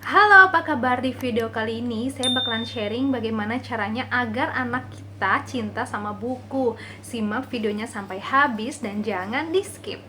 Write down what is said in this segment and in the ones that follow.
Halo, apa kabar? Di video kali ini saya bakalan sharing bagaimana caranya agar anak kita cinta sama buku. Simak videonya sampai habis dan jangan di skip.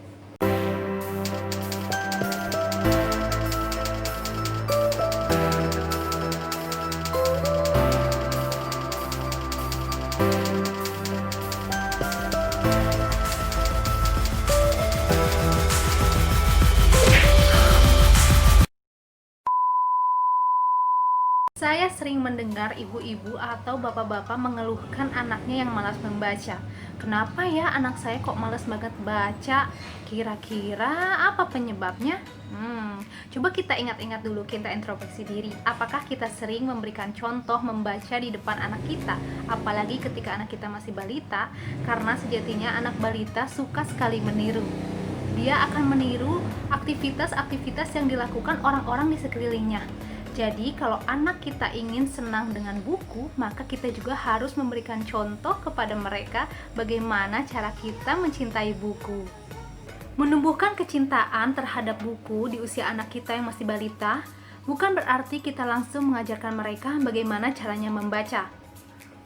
Saya sering mendengar ibu-ibu atau bapak-bapak mengeluhkan anaknya yang malas membaca. Kenapa ya anak saya kok malas banget baca? Kira-kira apa penyebabnya? Coba kita ingat-ingat dulu, kita introspeksi diri. Apakah kita sering memberikan contoh membaca di depan anak kita? Apalagi ketika anak kita masih balita, karena sejatinya anak balita suka sekali meniru. Dia akan meniru aktivitas-aktivitas yang dilakukan orang-orang di sekelilingnya. Jadi kalau anak kita ingin senang dengan buku, maka kita juga harus memberikan contoh kepada mereka bagaimana cara kita mencintai buku. Menumbuhkan kecintaan terhadap buku di usia anak kita yang masih balita bukan berarti kita langsung mengajarkan mereka bagaimana caranya membaca.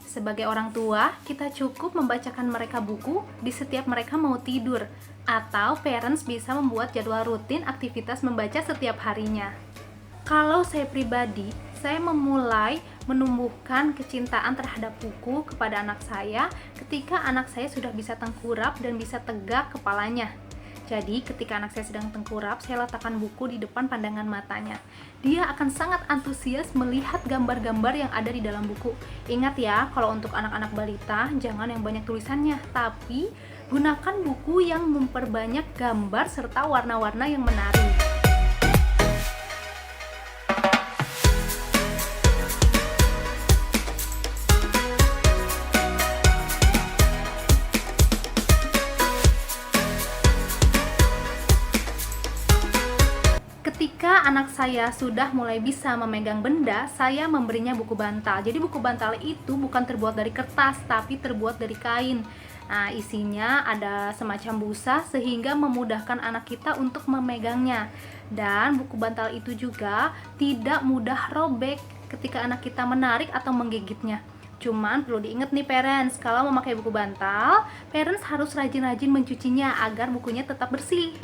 Sebagai orang tua, kita cukup membacakan mereka buku di setiap mereka mau tidur, atau parents bisa membuat jadwal rutin aktivitas membaca setiap harinya. Kalau saya pribadi, saya memulai menumbuhkan kecintaan terhadap buku kepada anak saya ketika anak saya sudah bisa tengkurap dan bisa tegak kepalanya. Jadi ketika anak saya sedang tengkurap, saya letakkan buku di depan pandangan matanya. Dia akan sangat antusias melihat gambar-gambar yang ada di dalam buku. Ingat ya, kalau untuk anak-anak balita, jangan yang banyak tulisannya, tapi gunakan buku yang memperbanyak gambar serta warna-warna yang menarik. Ketika anak saya sudah mulai bisa memegang benda, saya memberinya buku bantal. Jadi buku bantal itu bukan terbuat dari kertas, tapi terbuat dari kain. Nah, isinya ada semacam busa sehingga memudahkan anak kita untuk memegangnya. Dan buku bantal itu juga tidak mudah robek ketika anak kita menarik atau menggigitnya. Cuman perlu diingat nih parents, kalau memakai buku bantal, parents harus rajin-rajin mencucinya agar bukunya tetap bersih.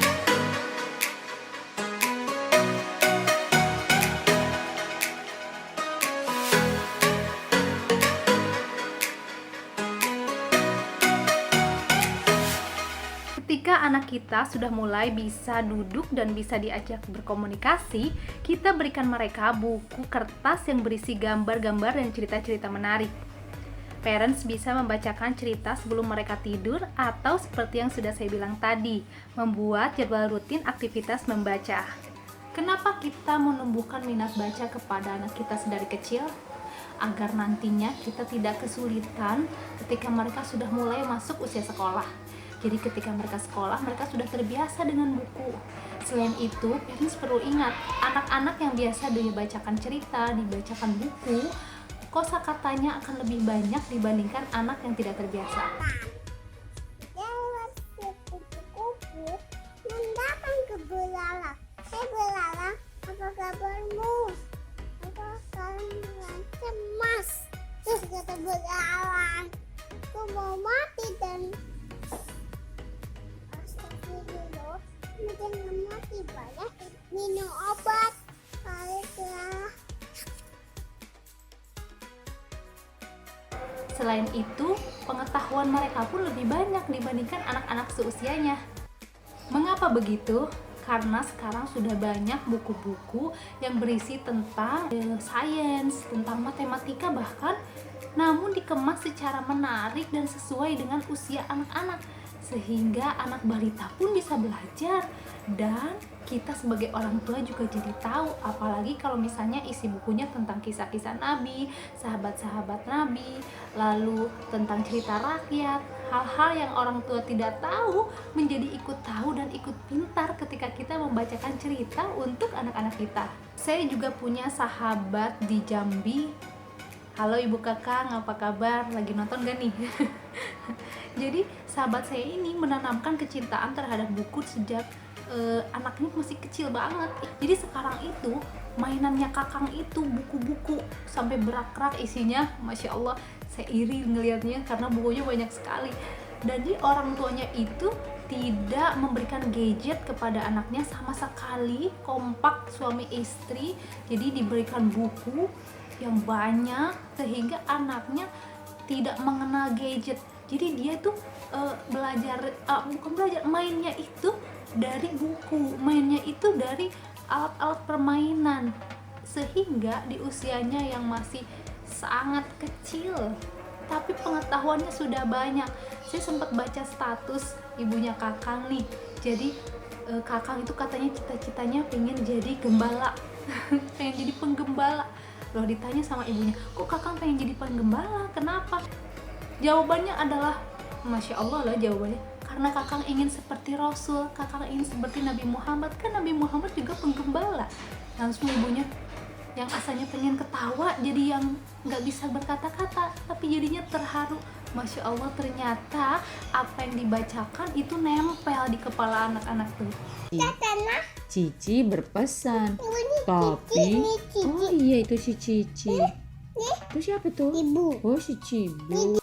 Ketika anak kita sudah mulai bisa duduk dan bisa diajak berkomunikasi, kita berikan mereka buku kertas yang berisi gambar-gambar dan cerita-cerita menarik. Parents bisa membacakan cerita sebelum mereka tidur atau seperti yang sudah saya bilang tadi, membuat jadwal rutin aktivitas membaca. Kenapa kita menumbuhkan minat baca kepada anak kita sedari kecil? Agar nantinya kita tidak kesulitan ketika mereka sudah mulai masuk usia sekolah. Jadi ketika mereka sekolah, mereka sudah terbiasa dengan buku. Selain itu, parents perlu ingat, anak-anak yang biasa dibacakan cerita, dibacakan buku, kosakatanya akan lebih banyak dibandingkan anak yang tidak terbiasa. Kupu-kupu datang ke Belala. Hai Belala, apa kabarmu? Apa kalian cemas? Terus kata Belala, aku mau mati dan astagfirullah, jangan mati banyak, minum obat. Baiklah. Selain itu, pengetahuan mereka pun lebih banyak dibandingkan anak-anak seusianya. Mengapa begitu? Karena sekarang sudah banyak buku-buku yang berisi tentang sains, tentang matematika bahkan, namun dikemas secara menarik dan sesuai dengan usia anak-anak, sehingga anak balita pun bisa belajar. Dan kita sebagai orang tua juga jadi tahu, apalagi kalau misalnya isi bukunya tentang kisah-kisah Nabi, sahabat-sahabat Nabi, lalu tentang cerita rakyat, hal-hal yang orang tua tidak tahu menjadi ikut tahu dan ikut pintar ketika kita membacakan cerita untuk anak-anak kita. Saya juga punya sahabat di Jambi. Halo Ibu Kakang, apa kabar? Lagi nonton gak nih? Jadi sahabat saya ini menanamkan kecintaan terhadap buku sejak anaknya masih kecil banget. Jadi sekarang itu mainannya Kakang itu buku-buku sampai berak-rak isinya, Masya Allah, saya iri ngelihatnya karena bukunya banyak sekali. Jadi orang tuanya itu tidak memberikan gadget kepada anaknya sama sekali, kompak suami istri, jadi diberikan buku yang banyak sehingga anaknya tidak mengenal gadget. Jadi dia tuh bukan belajar, mainnya itu dari buku, mainnya itu dari alat-alat permainan, sehingga di usianya yang masih sangat kecil tapi pengetahuannya sudah banyak. Saya sempat baca status ibunya Kakang nih, jadi Kakang itu katanya cita-citanya pengen jadi gembala pengen jadi penggembala. Loh, ditanya sama ibunya, kok Kakang pengen jadi penggembala, kenapa? Jawabannya adalah, Masya Allah lah jawabannya, karena Kakang ingin seperti Rasul, Kakang ingin seperti Nabi Muhammad, kan Nabi Muhammad juga penggembala. Langsung ibunya yang asalnya pengen ketawa jadi yang nggak bisa berkata-kata, tapi jadinya terharu. Masya Allah, ternyata apa yang dibacakan itu nempel di kepala anak-anak tuh. Tanah. Cici berpesan, Ini tapi ini Cici. oh iya itu si Cici. Itu siapa tuh? Ibu. Oh si Cibu.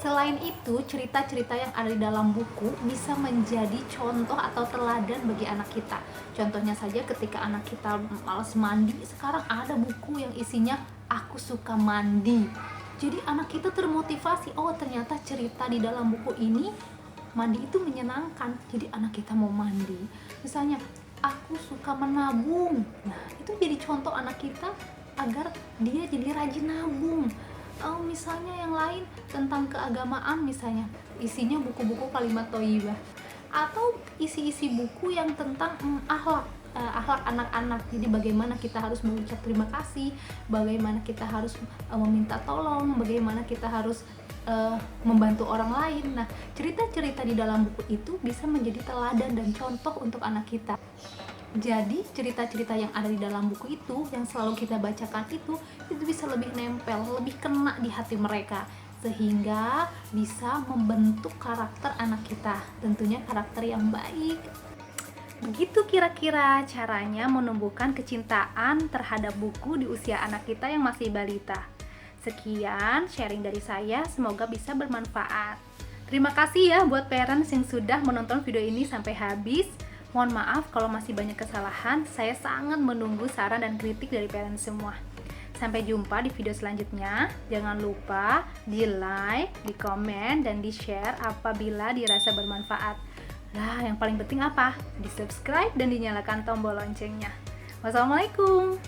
Selain itu, cerita-cerita yang ada di dalam buku bisa menjadi contoh atau teladan bagi anak kita. Contohnya saja ketika anak kita malas mandi, sekarang ada buku yang isinya Aku Suka Mandi. Jadi anak kita termotivasi, oh ternyata cerita di dalam buku ini mandi itu menyenangkan. Jadi anak kita mau mandi. Misalnya, Aku Suka Menabung. Nah, itu jadi contoh anak kita agar dia jadi rajin nabung. Misalnya yang lain tentang keagamaan, misalnya isinya buku-buku kalimat thayyibah, atau isi-isi buku yang tentang akhlak anak-anak. Jadi bagaimana kita harus mengucap terima kasih, bagaimana kita harus meminta tolong, bagaimana kita harus membantu orang lain. Nah, cerita-cerita di dalam buku itu bisa menjadi teladan dan contoh untuk anak kita. Jadi cerita-cerita yang ada di dalam buku itu yang selalu kita bacakan itu bisa lebih nempel, lebih kena di hati mereka, sehingga bisa membentuk karakter anak kita, tentunya karakter yang baik. Begitu kira-kira caranya menumbuhkan kecintaan terhadap buku di usia anak kita yang masih balita. Sekian sharing dari saya, semoga bisa bermanfaat. Terima kasih ya buat parents yang sudah menonton video ini sampai habis. Mohon maaf kalau masih banyak kesalahan, saya sangat menunggu saran dan kritik dari parents semua. Sampai jumpa di video selanjutnya. Jangan lupa di like, di komen, dan di share apabila dirasa bermanfaat. Nah, yang paling penting apa? Di subscribe dan dinyalakan tombol loncengnya. Wassalamualaikum.